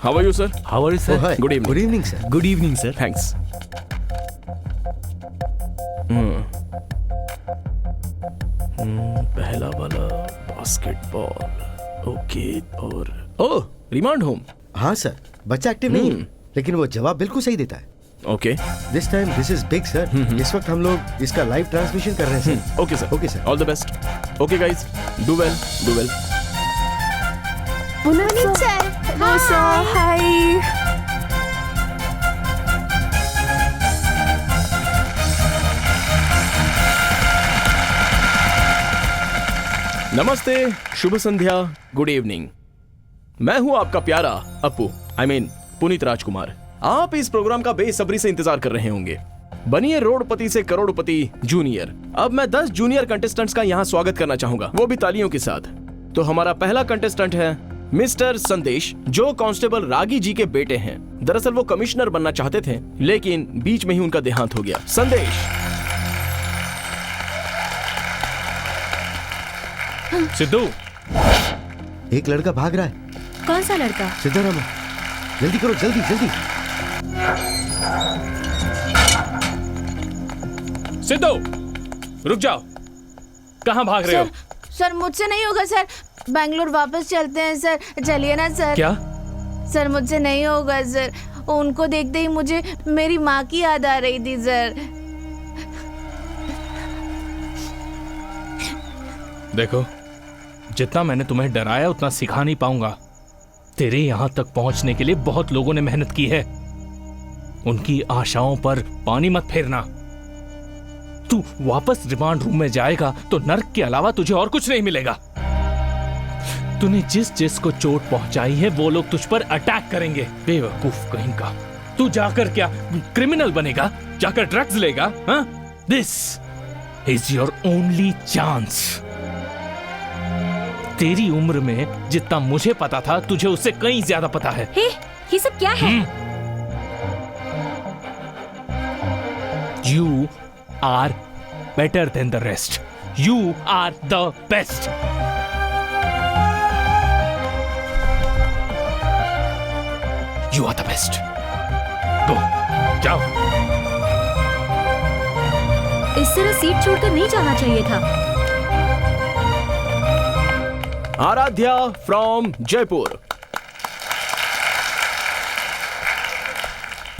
How are you sir? How are you sir? Good evening. Good evening sir. Good evening sir. Thanks. पहला वाला basketball. Okay. और oh, remand home. हाँ सर, बच्चा active नहीं है, लेकिन वो जवाब बिल्कुल सही देता है. Okay. This time this is big sir. इस वक्त हम लोग इसका लाइव ट्रांसमिशन कर रहे हैं sir. Okay sir. Okay sir. All the best. Okay guys, do well, do well. Hello sir. Hi. नमस्ते, शुभ संध्या, गुड इवनिंग. मैं हूं आपका प्यारा अपू, आई मीन पुनीत राजकुमार. आप इस प्रोग्राम का बेसब्री से इंतजार कर रहे होंगे. बनिए रोडपति से करोड़पति जूनियर. अब मैं 10 जूनियर कंटेस्टेंट्स का यहां स्वागत करना चाहूंगा, वो भी तालियों के साथ. तो हमारा पहला कंटेस्टेंट है मिस्टर संदेश, जो कांस्टेबल रागी जी के बेटे हैं. दरअसल वो कमिश्नर बनना चाहते थे, लेकिन बीच में ही उनका देहांत हो गया. संदेश. सिद्धू. एक लड़का भाग रहा है. कौन सा लड़का? सिद्धाराम, जल्दी करो, जल्दी जल्दी. सिद्धू, रुक जाओ. कहाँ भाग रहे हो? सर मुझसे नहीं होगा सर. बैंगलोर वापस चलते हैं सर. चलिए ना सर. क्या? सर मुझसे नहीं होगा सर. उनको देखते ही मुझे मेरी माँ की याद आ रही थी सर. देखो, जितना मैंने तुम्हें डराया उतना सिखा नहीं पाऊंगा. तेरे यहां तक पहुंचने के लिए बहुत लोगों ने मेहनत की है. उनकी आशाओं पर पानी मत फेरना. तू वापस रिमांड रूम में जाएगा तो नर्क के अलावा तुझे और कुछ नहीं मिलेगा. तूने जिस जिस को चोट पहुंचाई है वो लोग तुझ पर अटैक करेंगे. बेवकूफ कहीं का. तू जाकर क्या क्रिमिनल बनेगा? जाकर ड्रग्स लेगा? This is your only chance. तेरी उम्र में जितना मुझे पता था, तुझे उससे कहीं ज्यादा पता है. हे, ये सब क्या है? You are better than the rest. You are the best. You are the best. Go. जाओ. इस तरह सीट छोड़कर नहीं जाना चाहिए था. आराध्या फ्रॉम जयपुर.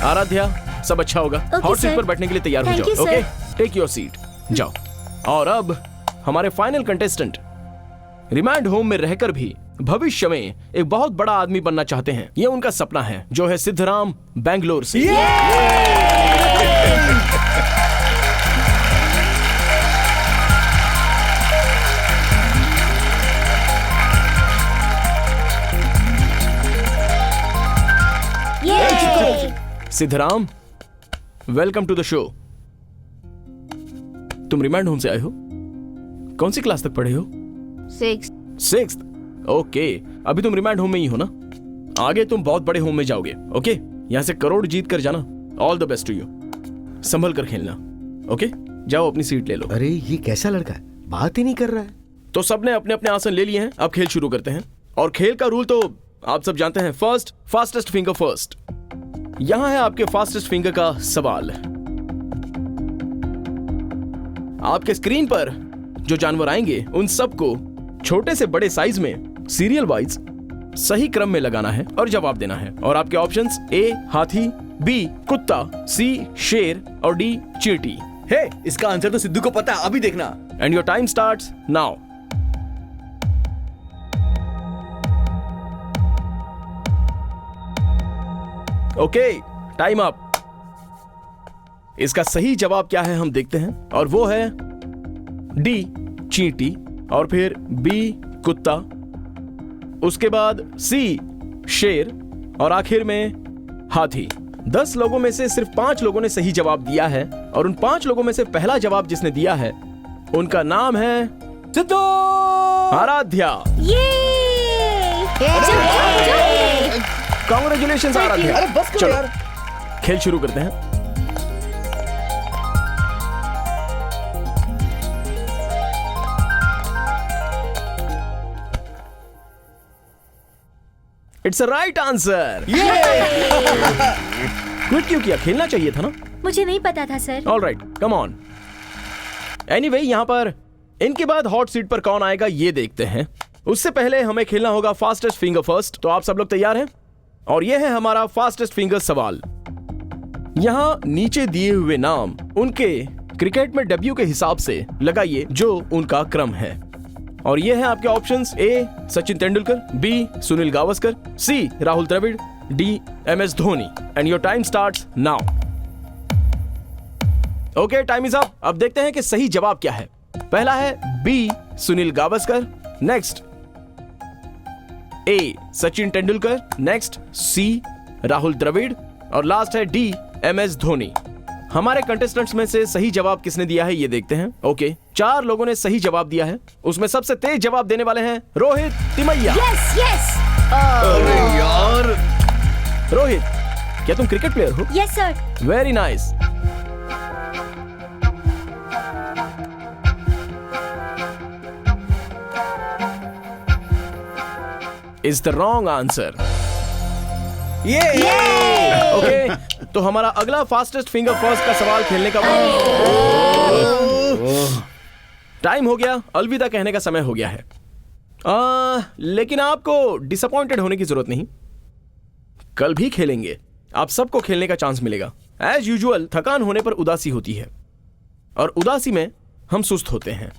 आराध्या, सब अच्छा होगा. हॉट सीट पर बैठने के लिए तैयार हो Thank जाओ. you, okay, sir. Take your seat. जाओ. और अब हमारे फाइनल कंटेस्टेंट रिमांड होम में रहकर भी भविष्य में एक बहुत बड़ा आदमी बनना चाहते हैं. ये उनका सपना है, जो है सिद्धराम, बैंगलोर से. Siddharam, welcome to the show. तुम रिमांड होम से आए हो. कौन सी क्लास तक पढ़े हो? 6th. ओके, अभी तुम रिमांड होम में ही हो ना. आगे तुम बहुत बड़े होम में जाओगे. ओके, यहाँ से करोड़ जीत कर जाना. All the best to you. संभल कर खेलना. ओके, जाओ अपनी सीट ले लो. अरे ये कैसा लड़का है, बात ही नहीं कर रहा है. तो सबने अपने अपने आसन ले लिए हैं. अब खेल शुरू करते हैं. और खेल का रूल तो आप सब जानते हैं. First, fastest finger first. यहां है आपके फास्टेस्ट फिंगर का सवाल. आपके स्क्रीन पर जो जानवर आएंगे उन सबको छोटे से बड़े साइज में सीरियल वाइज सही क्रम में लगाना है और जवाब देना है. और आपके ऑप्शंस ए हाथी, बी कुत्ता, सी शेर और डी चींटी. हे, इसका आंसर तो सिद्धू को पता है. अभी देखना. And your time starts now. Okay, time up. इसका सही जवाब क्या है हम देखते हैं. और वो है डी चींटी, और फिर बी कुत्ता, उसके बाद सी शेर, और आखिर में हाथी. 10 लोगों में से सिर्फ 5 लोगों ने सही जवाब दिया है. और उन 5 लोगों में से पहला जवाब जिसने दिया है उनका नाम है सिद्धू. आराध्या. कांग्रेचुलेशंस आराध्या. अरे बस करो यार. खेल शुरू करते हैं. It's a right answer. Quit क्यों किया? खेलना चाहिए था ना। मुझे नहीं पता था sir. All right, come on. Anyway, यहाँ पर इनके बाद हॉट सीट पर कौन आएगा ये देखते हैं। उससे पहले हमें खेलना होगा फास्टेस्ट फिंगर फर्स्ट। तो आप सब लोग तैयार हैं? और यह है हमारा फास्टेस्ट फिंगर सवाल। यहाँ नीचे दिए हुए नाम उनके क्रिकेट में डेब्यू के हिसाब से लगाइए जो उनका क्रम है। और ये है आपके options: A Sachin Tendulkar, B Sunil Gavaskar, C Rahul Dravid, D MS Dhoni. And your time starts now. Okay, time is up. अब देखते हैं कि सही जवाब क्या है। पहला है बी सुनील गावस्कर, नेक्स्ट ए सचिन तेंदुलकर, नेक्स्ट सी राहुल द्रविड़ और लास्ट है डी MS धोनी। हमारे कंटेस्टेंट्स में से सही जवाब किसने दिया है ये देखते हैं। ओके, 4 लोगों ने सही जवाब दिया है। उसमें सबसे तेज जवाब देने वाले हैं रोहित तिमैया। यस यस अरे यार, रोहित, क्या तुम क्रिकेट प्लेयर हो? Yes sir. Very nice. Is the wrong answer. Okay, तो हमारा अगला फास्टेस्ट फिंगर फर्स्ट का सवाल खेलने का टाइम हो गया। अलविदा कहने का समय हो गया है। लेकिन आपको डिसअपॉइंटेड होने की जरूरत नहीं। कल भी खेलेंगे, आप सबको खेलने का चांस मिलेगा। एज यूजुअल थकान होने पर उदासी होती है और उदासी में हम सुस्त होते हैं,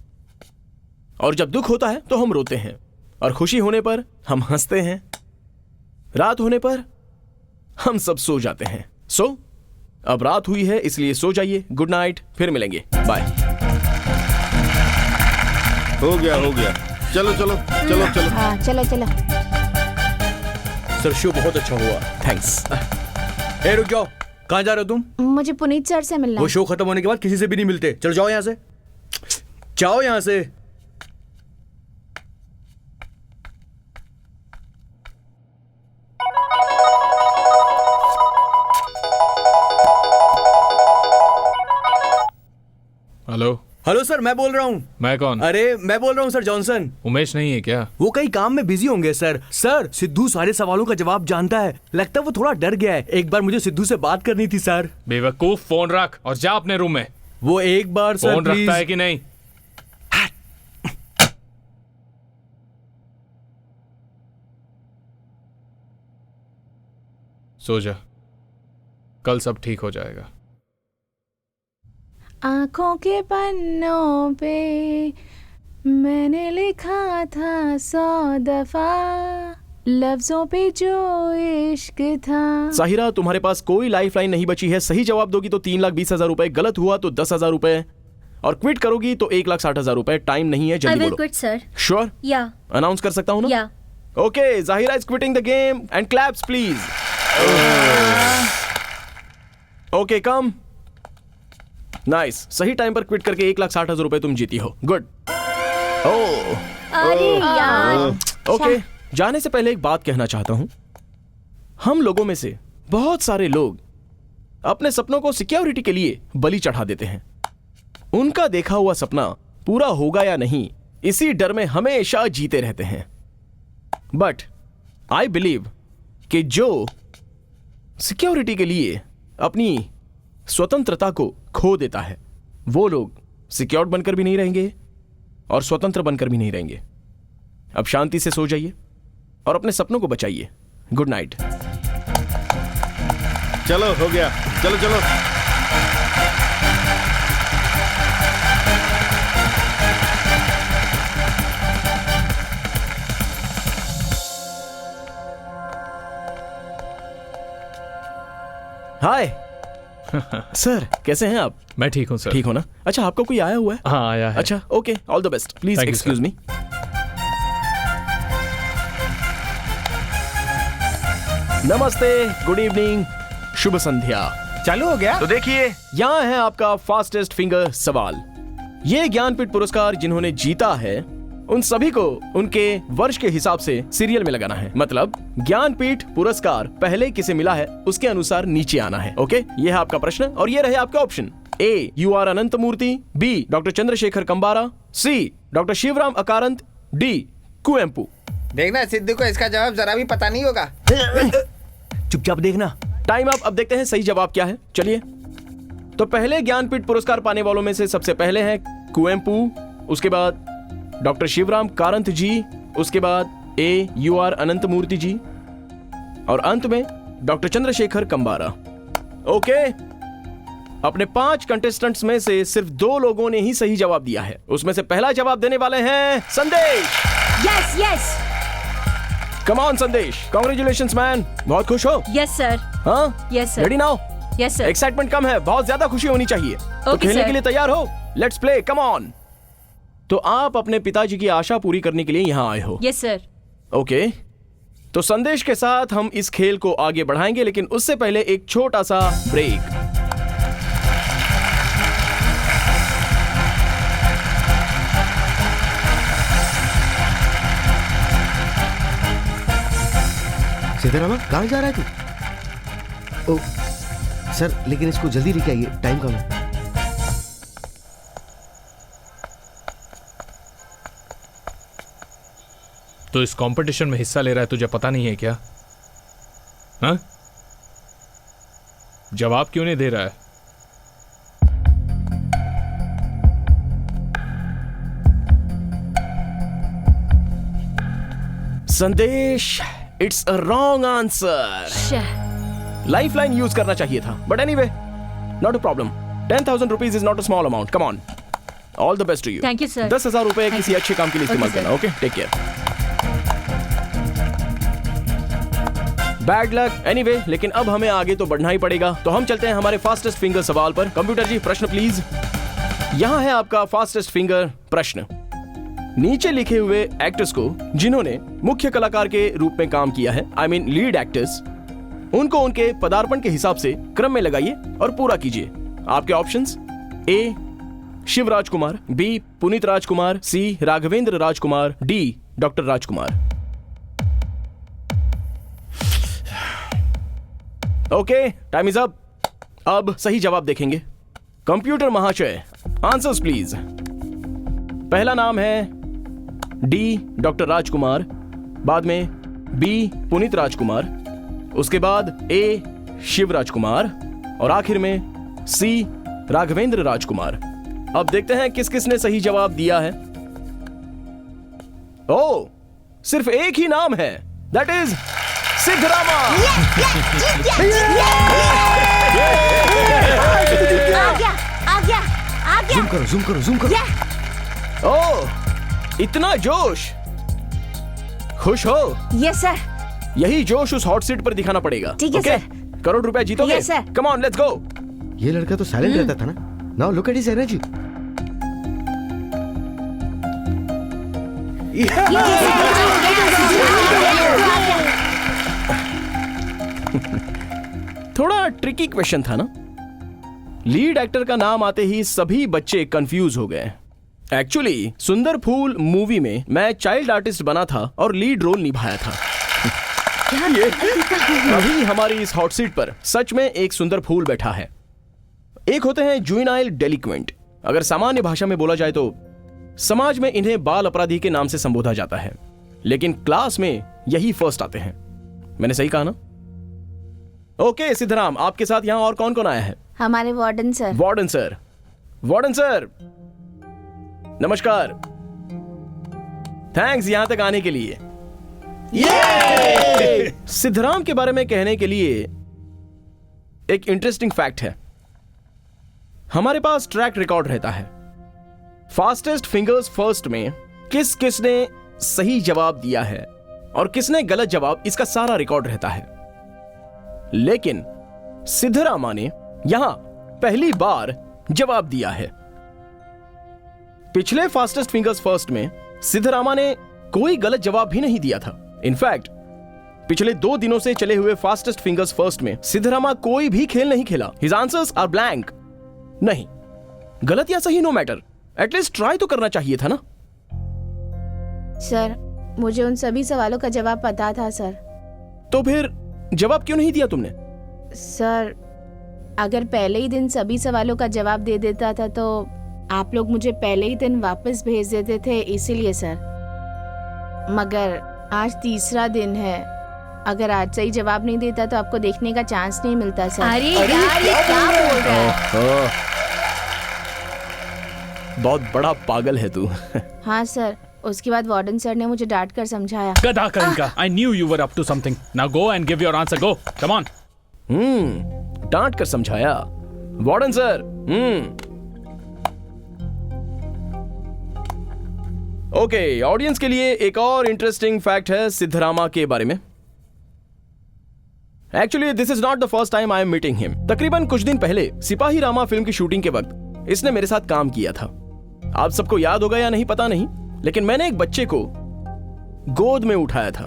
और जब दुख होता है तो हम रोते हैं, और खुशी होने पर हम हंसते हैं, रात होने पर हम सब सो जाते हैं। सो अब रात हुई है इसलिए सो जाइए। गुड नाइट, फिर मिलेंगे, बाय। हो गया। चलो चलो चलो चलो। हाँ चलो चलो। सर शो बहुत अच्छा हुआ। थैंक्स। ए रुक जाओ, कहाँ जा रहे हो तुम? मुझे पुनीत सर से मिलना वो है। शो खत्म होने के बाद किसी से भी नहीं मिलते। चलो जाओ यहाँ से, जाओ यहाँ से। हेलो। हेलो सर, मैं बोल रहा हूँ। मैं कौन? अरे मैं बोल रहा हूँ सर, जॉनसन। उमेश नहीं है क्या? वो कई काम में बिजी होंगे सर। सर सिद्धू सारे सवालों का जवाब जानता है, लगता है वो थोड़ा डर गया है। एक बार मुझे सिद्धू से बात करनी थी सर। बेवकूफ, फोन रख और जा अपने रूम में। वो एक बार सर फोन रखता है प्लीज। कि नहीं? सो जा, कल सब ठीक हो जाएगा। आंखों के पन्नों पे मैंने लिखा था 100 दफा, लफ्जों पे जो इश्क था। साहिरा, तुम्हारे पास कोई लाइफलाइन नहीं बची है। सही जवाब दोगी तो 3,20,000 रुपए, गलत हुआ तो 10,000 रुपए, और क्विट करोगी तो 1,60,000 रुपए। टाइम नहीं है, आई जल्दी विल बोलो। Quit sir. श्योर? या अनाउंस कर सकता हूँ ना? या okay, Zahira is quitting the game and claps please. Okay, come. Nice, सही टाइम पर क्विट करके 1,60,000 रुपए तुम जीती हो। गुड। ओह, अरे यार। ओके, जाने से पहले एक बात कहना चाहता हूं। हम लोगों में से बहुत सारे लोग अपने सपनों को सिक्योरिटी के लिए बलि चढ़ा देते हैं। उनका देखा हुआ सपना पूरा होगा या नहीं, इसी डर में हमेशा जीते रहते हैं। बट आई बिलीव कि जो सिक्योरिटी के लिए अपनी स्वतंत्रता को खो देता है, वो लोग सिक्योर्ड बनकर भी नहीं रहेंगे और स्वतंत्र बनकर भी नहीं रहेंगे। अब शांति से सो जाइए और अपने सपनों को बचाइए। Good night. चलो हो गया, चलो चलो। हाय सर, कैसे हैं आप? मैं ठीक हूँ सर। ठीक हो ना? अच्छा, आपका कोई आया हुआ है? हाँ, आया है। अच्छा, okay, all the best. Please Thank you, excuse sir. मी। नमस्ते, गुड इवनिंग, शुभ संध्या। चालू हो गया? तो देखिए, यहाँ है आपका फास्टेस्ट फिंगर सवाल। ये ज्ञानपीठ पुरस्कार जिन्होंने जीता है उन सभी को उनके वर्ष के हिसाब से सीरियल में लगाना है। मतलब ज्ञानपीठ पुरस्कार पहले किसे मिला है उसके अनुसार नीचे आना है। ओके, ये है आपका प्रश्न और ये रहे आपके option. A UR Ananthamurthy, B doctor Chandrashekhar Kambar, C doctor Shivaram Karanth, D Kuvempu. देखना सिद्धू को इसका जवाब जरा भी पता नहीं होगा। चुपचाप देखना। Time up. अब देखते हैं सही जवाब क्या है। चलिए, तो पहले ज्ञानपीठ पुरस्कार पाने वालों में से सबसे पहले हैं कुवेम्पू, उसके बाद डॉक्टर शिवराम कारंत जी, उसके बाद AUR अनंतमूर्ति जी, और अंत में डॉक्टर चंद्रशेखर कंबारा। ओके, अपने 5 कंटेस्टेंट्स में से सिर्फ 2 लोगों ने ही सही जवाब दिया है। उसमें से पहला जवाब देने वाले हैं Sandesh. Yes yes come on Sandesh, congratulations man. बहुत खुश हो? Yes sir. हाँ, yes sir. Ready now? Yes sir. Excitement कम है, बहुत ज्यादा खुशी होनी चाहिए। तो Okay, खेलने sir. के लिए तैयार हो? Let's play, come on. तो आप अपने पिताजी की आशा पूरी करने के लिए यहाँ आए हो। Yes sir. ओके, तो संदेश के साथ हम इस खेल को आगे बढ़ाएंगे, लेकिन उससे पहले एक छोटा सा ब्रेक। सीतारामा, कहाँ जा रहा है तू? ओ सर, लेकिन इसको जल्दी लेके आइए, टाइम कम है। तो इस कंपटीशन में हिस्सा ले रहा है, तुझे पता नहीं है क्या? हाँ? जवाब क्यों नहीं दे रहा है? Sandesh, it's a wrong answer. Lifeline use करना चाहिए था, but anyway, not a problem. 10,000 rupees is not a small amount. Come on, all the best to you. Thank you, sir. 10,000 रुपए किसी अच्छे काम के लिए इस्तेमाल Okay, sir. करना। Okay, take care. Bad luck. Anyway, लेकिन अब हमें आगे तो बढ़ना ही पड़ेगा, तो हम चलते हैं हमारे फास्टेस्ट फिंगर सवाल पर। कंप्यूटर जी, प्रश्न प्लीज। यहाँ है आपका फास्टेस्ट फिंगर प्रश्न। नीचे लिखे हुए एक्टर्स को जिन्होंने मुख्य कलाकार के रूप में काम किया है, आई मीन लीड एक्टर्स, उनको उनके पदार्पण के हिसाब से क्रम में लगाइए और पूरा कीजिए। आपके options: A Shivraj Kumar, B Puneet Rajkumar, C Raghavendra Rajkumar, D doctor Rajkumar. Okay, time is up. अब सही जवाब देखेंगे। कंप्यूटर महाशय, आंसर्स प्लीज। पहला नाम है D डॉक्टर राजकुमार, बाद में B पुनीत राजकुमार, उसके बाद A शिवराज कुमार, और आखिर में C राघवेंद्र राजकुमार। अब देखते हैं किस किस ने सही जवाब दिया है। ओ, सिर्फ एक ही नाम है, दैट इज सिद्धरामा। आ गया। जूम करो। ओ, इतना जोश। खुश हो? Yes sir. यही जोश उस हॉट सीट पर दिखाना पड़ेगा। ठीक है, ओके? सर। करोड़ रुपए जीतोगे? Yes, sir. Come on, let's go. ये लड़का तो साइलेंट रहता था ना। Now look at his energy. थोड़ा ट्रिकी क्वेश्चन था ना। लीड एक्टर का नाम आते ही सभी बच्चे कंफ्यूज हो गए। एक्चुअली सुंदर फूल मूवी में मैं चाइल्ड आर्टिस्ट बना था और लीड रोल निभाया था। अभी हमारी इस हॉट सीट पर सच में एक सुंदर फूल बैठा है। एक होते हैं जुवेनाइल डेलिक्वेंट। अगर सामान्य भाषा में बोला जाए तो समाज में इन्हें बाल अपराधी के नाम से संबोधा जाता है, लेकिन क्लास में यही फर्स्ट आते हैं। मैंने सही कहा ना? ओके सिद्धराम, आपके साथ यहाँ और कौन कौन आया है? हमारे warden sir. Warden sir, warden sir नमस्कार। थैंक्स यहां तक आने के लिए। सिद्धराम के बारे में कहने के लिए एक इंटरेस्टिंग फैक्ट है। हमारे पास ट्रैक रिकॉर्ड रहता है। फास्टेस्ट फिंगर्स फर्स्ट में किस किसने सही जवाब दिया है और किसने गलत जवाब, इसका सारा रिकॉर्ड रहता है। लेकिन सिद्धरामा ने यहां पहली बार जवाब दिया है। पिछले फास्टेस्ट फिंगर्स फर्स्ट में सिद्धरामा ने कोई गलत जवाब भी नहीं दिया था। इनफैक्ट पिछले 2 दिनों से चले हुए फास्टेस्ट फिंगर्स फर्स्ट में सिद्धरामा कोई भी खेल नहीं खेला। His answers are blank. नहीं, गलत या सही नो मैटर, एटलीस्ट ट्राई तो करना चाहिए था ना। सर, मुझे उन सभी सवालों का जवाब पता था सर। तो फिर जवाब क्यों नहीं दिया तुमने? सर, अगर पहले ही दिन सभी सवालों का जवाब दे देता था तो आप लोग मुझे पहले ही दिन वापस भेज देते थे, इसीलिए सर। मगर आज तीसरा दिन है। अगर आज सही जवाब नहीं देता तो आपको देखने का चांस नहीं मिलता सर। अरे यार ये क्या बोल रहा है? ओह, बहुत बड़ा पागल है तू। हाँ सर, उसके बाद वार्डन सर ने मुझे डांट कर समझाया। गधा कहीं का। I knew you were up to something. Now go and give your answer. Go. Come on. डांट कर समझाया वार्डन सर। ओके, ऑडियंस के लिए एक और इंटरेस्टिंग फैक्ट है सिद्धरामा के बारे में। Actually this is not the first time I am meeting him. तकरीबन कुछ दिन पहले सिपाही रामा फिल्म की शूटिंग के वक्त इसने मेरे साथ काम किया था। आप सबको याद होगा या नहीं पता नहीं, लेकिन मैंने एक बच्चे को गोद में उठाया था।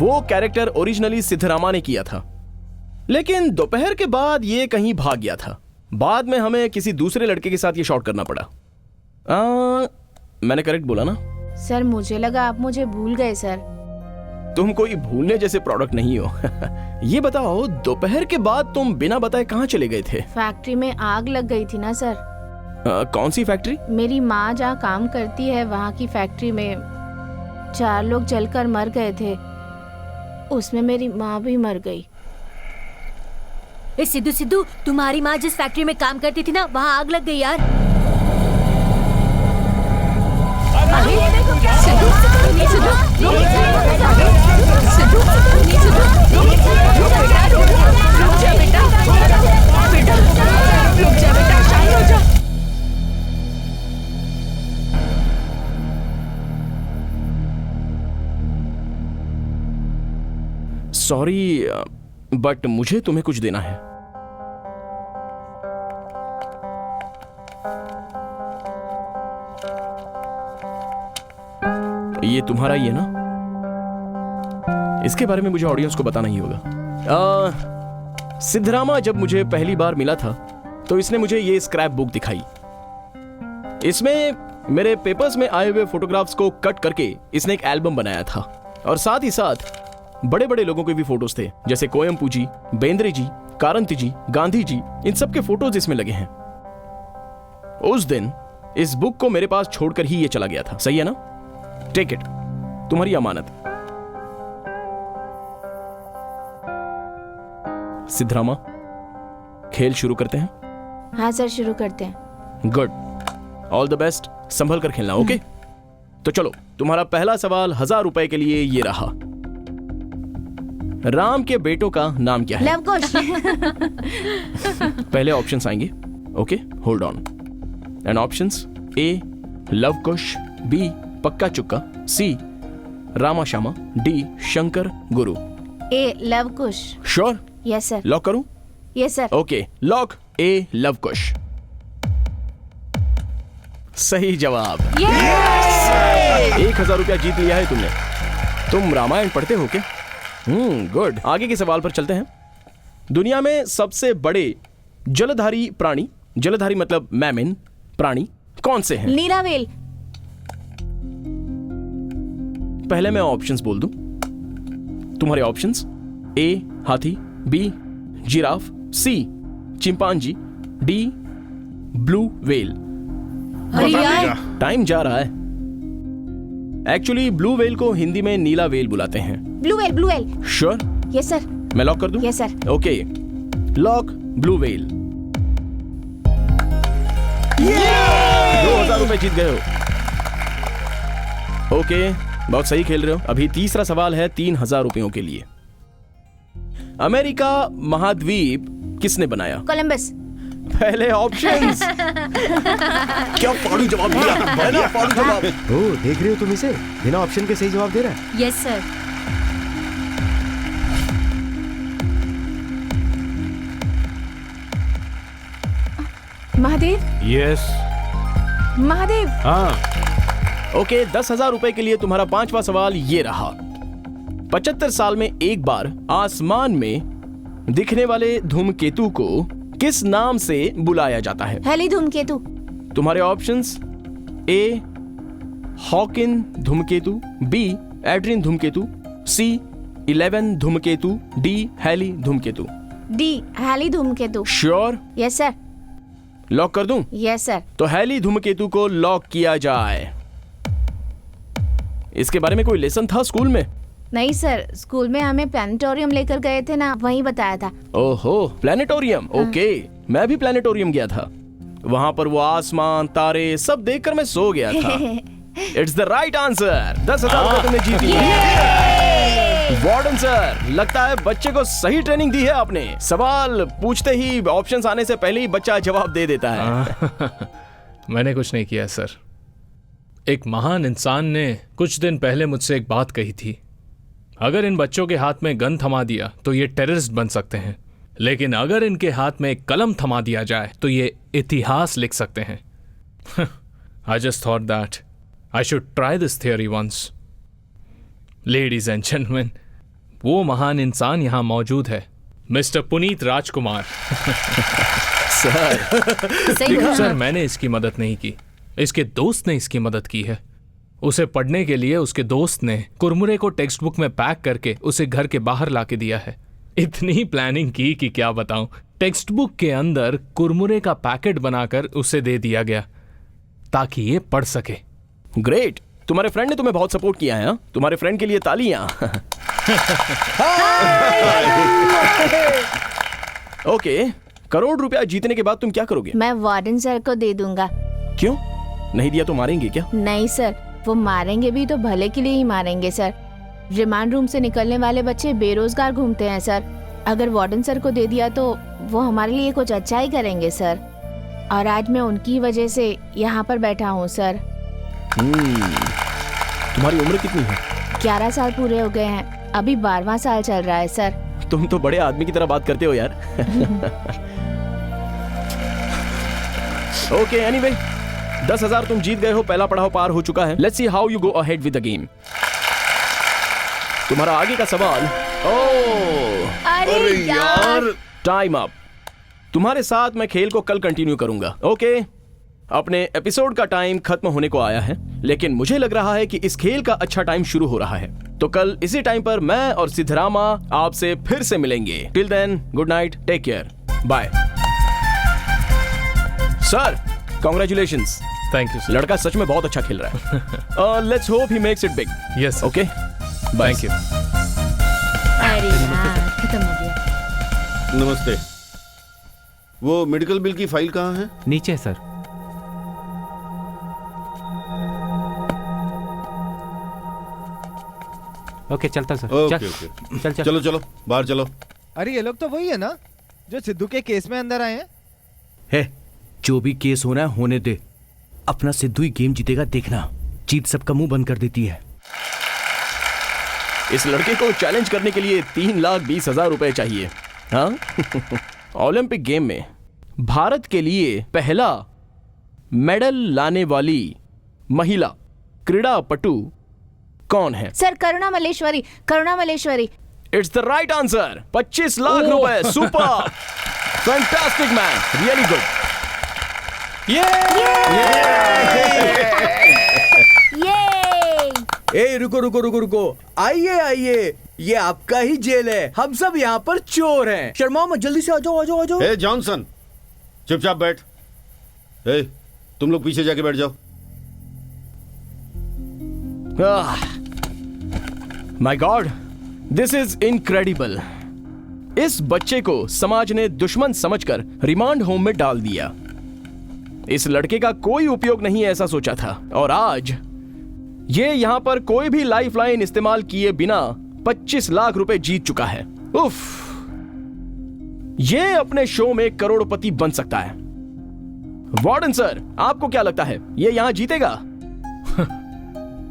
वो कैरेक्टर ओरिजिनली सिद्धरामा ने किया था, लेकिन दोपहर के बाद ये कहीं भाग गया था। बाद में हमें किसी दूसरे लड़के के साथ ये शॉट करना पड़ा। मैंने करेक्ट बोला ना? सर मुझे लगा आप मुझे भूल गए सर। तुम कोई भूलने जैसे प्रोडक्ट नहीं हो। ये बताओ, दोपहर के बाद तुम बिना बताए कहाँ चले गए थे? फैक्ट्री में आग लग गई थी ना सर। कौन सी फैक्ट्री? मेरी माँ जहाँ काम करती है वहाँ की फैक्ट्री में 4 लोग जलकर मर गए थे। उसमें मेरी माँ भी मर गई। ए सिद्धू सिद्धू, तुम्हारी माँ जिस फैक्ट्री में काम करती थी ना, वहाँ आग लग गई यार। सॉरी, बट मुझे तुम्हें कुछ देना है। ये तुम्हारा ही है ना? इसके बारे में मुझे ऑडियंस को बताना ही होगा। सिद्धरामा जब मुझे पहली बार मिला था तो इसने मुझे ये स्क्रैप बुक दिखाई। इसमें मेरे पेपर्स में आए हुए फोटोग्राफ्स को कट करके इसने एक एल्बम बनाया था, और साथ ही साथ बड़े बड़े लोगों के भी फोटोज थे, जैसे कोयम्पू जी, बेंद्रे जी, कारंती जी, गांधी जी। इन सब के फोटोज इसमें लगे हैं। उस दिन इस बुक को मेरे पास छोड़कर ही ये चला गया था। सही है ना? टेक इट, तुम्हारी अमानत। सिद्धरामा, खेल शुरू करते हैं? हाँ सर, शुरू करते हैं। Good, all the best. संभल कर खेलना, ओके? तो चलो, तुम्हारा पहला सवाल 1000 रुपए के लिए ये रहा। राम के बेटों का नाम क्या है? लव कुश। पहले ऑप्शंस आएंगे, okay? Hold on. And options: A Luv Kush, B पक्का चुक्का, C Rama Shyama, D Shankar Guru. A Luv Kush. Sure? Yes sir. Lock करूं? Yes sir. Okay, lock A Luv Kush. सही जवाब। 1000 रुपया जीत लिया है तुमने। तुम रामायण पढ़ते हो क्या? गुड। आगे के सवाल पर चलते हैं। दुनिया में सबसे बड़े जलधारी प्राणी, जलधारी मतलब मैमिन प्राणी, कौन से हैं? नीलावेल। पहले मैं ऑप्शंस बोल दूं। तुम्हारे ऑप्शंस: ए हाथी, बी जिराफ, सी चिंपांजी, डी ब्लू वेल। अरे यार, टाइम जा रहा है। एक्चुअली ब्लू वेल को हिंदी में नीला वेल बुलाते हैं। Blue whale, blue whale. Sure? Yes sir. मैं लॉक कर दूं? Yes sir. Okay, lock blue whale. 2000 रुपए जीत गए हो। ओके, बहुत सही खेल रहे हो। अभी तीसरा सवाल है 3000 रुपयों के लिए। अमेरिका महाद्वीप किसने बनाया? कोलंबस। पहले ऑप्शंस। क्या फाड़ू जवाब दिया है ना? फाड़ू जवाब। ओ, देख रहे हो तुम इसे? बिना ऑप्शन के सही जवाब दे रहा है। Yes sir. Mahadev. Yes. Mahadev. हाँ। ओके, 10,000 रुपए के लिए तुम्हारा पांचवा सवाल ये रहा। 75 साल में एक बार आसमान में दिखने वाले धूमकेतु को किस नाम से बुलाया जाता है? हेली धूमकेतु। तुम्हारे ऑप्शंस: ए हॉकिन धूमकेतु, बी एड्रिन धूमकेतु, सी 11 धूमकेतु, डी हैली धूमकेतु। डी हैली धूमकेतु। श्योर? Yes sir. लॉक कर दूं? Yes sir. तो हैली धूमकेतु को लॉक किया जाए। इसके बारे में कोई लेसन था स्कूल में? नहीं सर, स्कूल में हमें प्लानिटोरियम लेकर गए थे ना, वहीं बताया था। ओहो, प्लानिटोरियम। ओके, मैं भी प्लानिटोरियम गया था। वहाँ पर वो आसमान, तारे सब देखकर मैं सो गया था। It's the right answer. 10,000 रुपए तुमने जीत लिए। वार्डन सर, लगता है बच्चे को सही ट्रेनिंग दी है आपने। सवाल पूछते ही ऑप्शंस आने से पहले ही बच्चा जवाब दे देता है। मैंने कुछ नहीं किया सर। एक महान इंसान ने कुछ दिन पहले मुझसे एक बात कही थी, अगर इन बच्चों के हाथ में गन थमा दिया तो ये टेररिस्ट बन सकते हैं, लेकिन अगर इनके हाथ में एक कलम थमा दिया जाए तो ये इतिहास लिख सकते हैं। I just thought that I should try this theory once. Ladies and gentlemen, वो महान इंसान यहाँ मौजूद है, मिस्टर पुनीत राजकुमार। सर, मैंने इसकी मदद नहीं की, इसके दोस्त ने इसकी मदद की है। उसे पढ़ने के लिए उसके दोस्त ने कुरमुरे को टेक्स्ट बुक में पैक करके उसे घर के बाहर लाके दिया है। इतनी प्लानिंग की कि क्या बताऊं। टेक्स्ट बुक के अंदर कुरमुरे का पैकेट बनाकर उसे दे दिया गया ताकि ये पढ़ सके। ग्रेट, तुम्हारे फ्रेंड ने तुम्हें बहुत सपोर्ट किया है। हाँ? तुम्हारे फ्रेंड के लिए तालियां। ओके, करोड़ रुपया जीतने के बाद तुम क्या करोगे? मैं वार्डन सर को दे दूंगा। क्यों? नहीं दिया तो मारेंगे क्या? नहीं सर, वो मारेंगे भी तो भले के लिए ही मारेंगे सर। रिमांड रूम से निकलने वाले बच्चे बेरोजगार घूमते हैं सर। अगर वार्डन सर को दे दिया तो वो हमारे लिए कुछ अच्छा ही करेंगे सर। और आज मैं उनकी वजह से यहाँ पर बैठा हूँ सर। तुम्हारी उम्र कितनी है? 11 साल पूरे हो गए हैं, अभी 12वां साल चल रहा है सर। तुम तो बड़े आदमी की तरह बात करते हो यार। ओके, एनीवे 10,000 तुम जीत गए हो। पहला पड़ाव पार हो चुका है। Let's see how you go ahead with the game. तुम्हारा आगे का सवाल। अरे यार, टाइम अप। तुम्हारे साथ मैं खेल को कल कंटिन्यू करूंगा। ओके, अपने एपिसोड का टाइम खत्म होने को आया है, लेकिन मुझे लग रहा है कि इस खेल का अच्छा टाइम शुरू हो रहा है। तो कल इसी टाइम पर मैं और सिद्धरामा आपसे फिर से मिलेंगे। Till then, good night, take care, bye. Sir, congratulations. Thank you sir. लड़का सच में बहुत अच्छा खेल रहा है। Let's hope he makes it big. Yes, okay, thank you. अरे यार, खत्म हो गया। नमस्ते। वो मेडिकल बिल की फाइल कहाँ है? नीचे सर। ओके, चलता सर। ओके चल, ओके, चल चल। चलो चलो बाहर चलो। अरे ये लोग तो वही है ना जो सिद्धू के केस में अंदर आए हैं। है, जो भी केस होना है होने दे। अपना सिद्धू ही गेम जीतेगा, देखना। जीत सबका मुंह बंद कर देती है। इस लड़के को चैलेंज करने के लिए 3,20,000 रुपए चाहिए। हाँ? ओलंपिक गेम में भारत के लिए पहला मेडल लाने वाली महिला क्रीड़ा पटु कौन है? Sir, Karuna Malleswari. Karuna Malleswari. It's the right answer. 25 lakh रुपए। Super, fantastic man, really good. ए, रुको रुको रुको रुको, आइए आइए, ये आपका ही जेल है। हम सब यहाँ पर चोर हैं। शर्माओ मत, जल्दी से आ जाओ आ जाओ आ जाओ। ए जॉनसन, चुपचाप बैठ। ए, तुम लोग पीछे जाके बैठ जाओ। My God, this is incredible. इस बच्चे को समाज ने दुश्मन समझकर रिमांड होम में डाल दिया। इस लड़के का कोई उपयोग नहीं ऐसा सोचा था, और आज ये यहां पर कोई भी लाइफलाइन इस्तेमाल किए बिना 25 लाख रुपए जीत चुका है। उफ, ये अपने शो में करोड़पति बन सकता है। वार्डन सर, आपको क्या लगता है, ये यहां जीतेगा?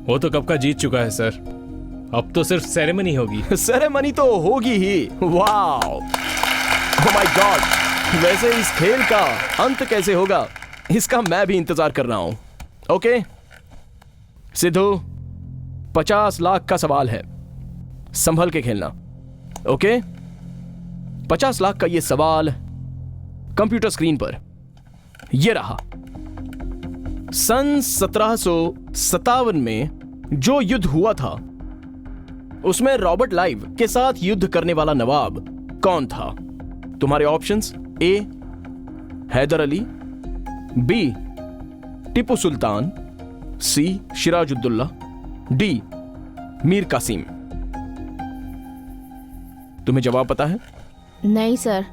वो तो कब का जीत चुका है सर। अब तो सिर्फ सेरेमनी होगी। सेरेमनी तो होगी ही। Wow, oh my God. वैसे इस खेल का अंत कैसे होगा, इसका मैं भी इंतजार कर रहा हूं। ओके सिद्धू, 50 लाख का सवाल है, संभल के खेलना। ओके, 50 लाख का ये सवाल कंप्यूटर स्क्रीन पर ये रहा। सन 1757 में जो युद्ध हुआ था उसमें रॉबर्ट लाइव के साथ युद्ध करने वाला नवाब कौन था? तुम्हारे ऑप्शंस: ए हैदर अली, बी टीपू सुल्तान, सी सिराजुद्दौला, डी मीर कासिम। तुम्हें जवाब पता है? नहीं सर।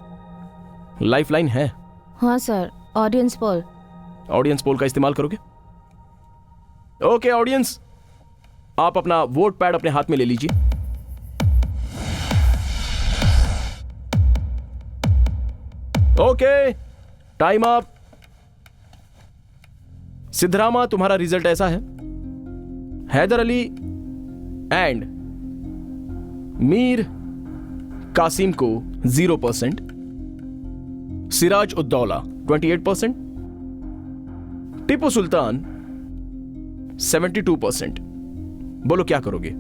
लाइफलाइन है। हाँ sir, audience poll. Audience poll का इस्तेमाल करोगे? ओके ऑडियंस, आप अपना वोट पैड अपने हाथ में ले लीजिए। Okay, time up. सिद्धरामा, तुम्हारा रिजल्ट ऐसा है। हैदर अली एंड मीर कासिम को 0%, सिराज उद्दौला 28%, टीपू सुल्तान 72%। बोलो क्या करोगे?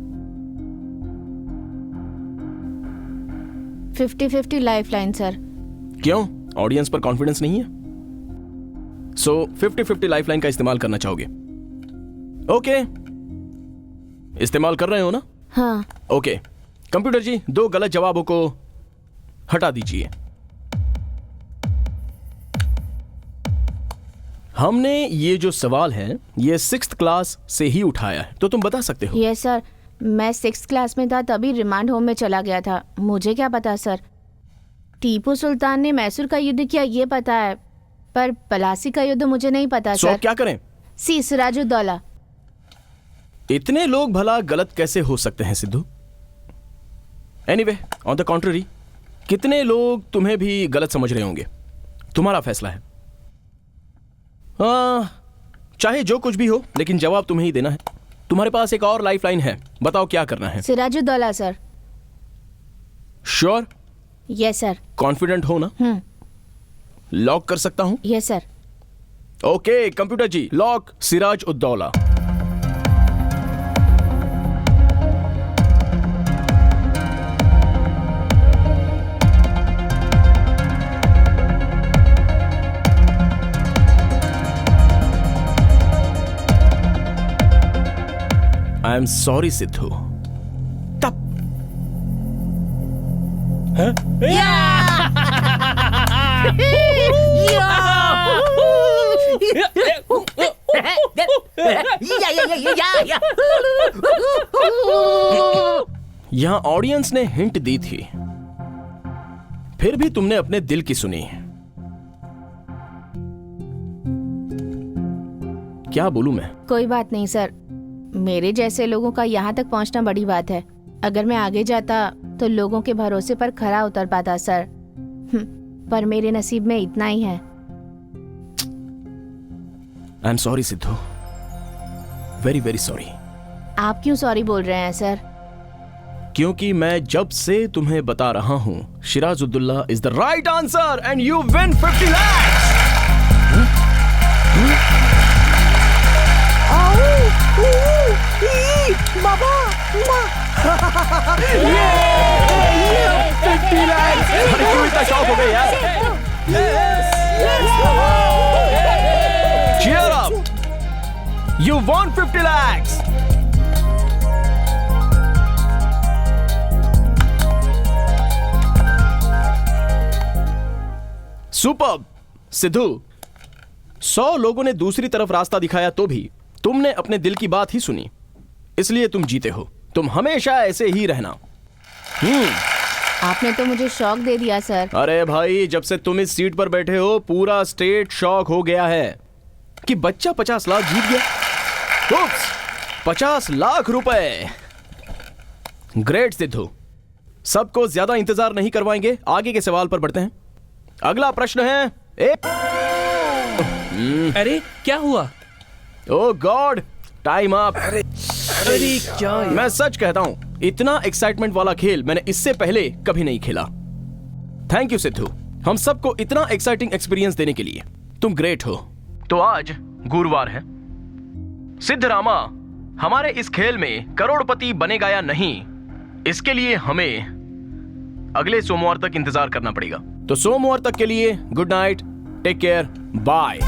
50-50 लाइफलाइन सर। क्यों, ऑडियंस पर कॉन्फिडेंस नहीं है? सो 50-50 लाइफलाइन का इस्तेमाल करना चाहोगे? ओके, इस्तेमाल कर रहे हो ना? हाँ। ओके, कंप्यूटर जी 2 गलत जवाबों को हटा दीजिए। हमने ये जो सवाल है ये 6th क्लास से ही उठाया है, तो तुम बता सकते हो। यस सर, मैं 6th क्लास में था तभी रिमांड होम में चला गया था। मुझे क्या पता सर। टीपू सुल्तान ने मैसूर का युद्ध किया ये पता है, पर पलासी का युद्ध मुझे नहीं पता सो सर। अब क्या करें? सी सिराजुद्दौला। इतने लोग भला गलत कैसे हो सकते हैं Sidhu? Anyway, on the contrary, कितने लोग तुम्हें भी गलत समझ रहे होंगे। तुम्हारा फैसला है। चाहे जो कुछ भी हो, लेकिन जवाब तुम्हें ही देना है। तुम्हारे पास एक और लाइफलाइन है, बताओ क्या करना है। Sirajuddaula sir. Sure? Yes sir. Confident हो ना? लॉक कर सकता हूं? Yes sir. Okay computer ji, lock Siraj Uddaula. I am sorry Sidhu. तब यहां ऑडियंस ने हिंट दी थी, फिर भी तुमने अपने दिल की सुनी। क्या बोलूं मैं? कोई बात नहीं सर, मेरे जैसे लोगों का यहाँ तक पहुँचना बड़ी बात है। अगर मैं आगे जाता तो लोगों के भरोसे पर खरा उतर पाता सर। पर मेरे नसीब में इतना ही है। आई am sorry Sidhu, very very sorry. आप क्यों सॉरी बोल रहे हैं सर? क्योंकि मैं जब से तुम्हें बता रहा हूं Sirajuddaula is the right answer and you win 50 lakhs। अरे क्यों इतना शौक हो गए यार? Cheer up! You won 50 lakhs! Superb! Sidhu, 100 लोगों ने दूसरी तरफ रास्ता दिखाया तो भी तुमने अपने दिल की बात ही सुनी, इसलिए तुम जीते हो। तुम हमेशा ऐसे ही रहना। आपने तो मुझे शौक दे दिया सर। अरे भाई, जब से तुम इस सीट पर बैठे हो पूरा स्टेट शॉक हो गया है कि बच्चा 50 लाख जीत गया। उप्स, 50 लाख रुपए। ग्रेट सिद्धू, सबको ज्यादा इंतजार नहीं करवाएंगे, आगे के सवाल पर बढ़ते हैं। अगला प्रश्न है अरे क्या हुआ? ओ गॉड, टाइम अप। अरे क्या, मैं सच कहता हूं, इतना एक्साइटमेंट वाला खेल मैंने इससे पहले कभी नहीं खेला। थैंक यू सिद्धू, हम सबको इतना एक्साइटिंग एक्सपीरियंस देने के लिए। तुम ग्रेट हो। तो आज गुरुवार है। सिद्धरामा हमारे इस खेल में करोड़पति बनेगा या नहीं, इसके लिए हमें अगले सोमवार तक इंतजार करना पड़ेगा। तो सोमवार तक के लिए good night, take care, bye.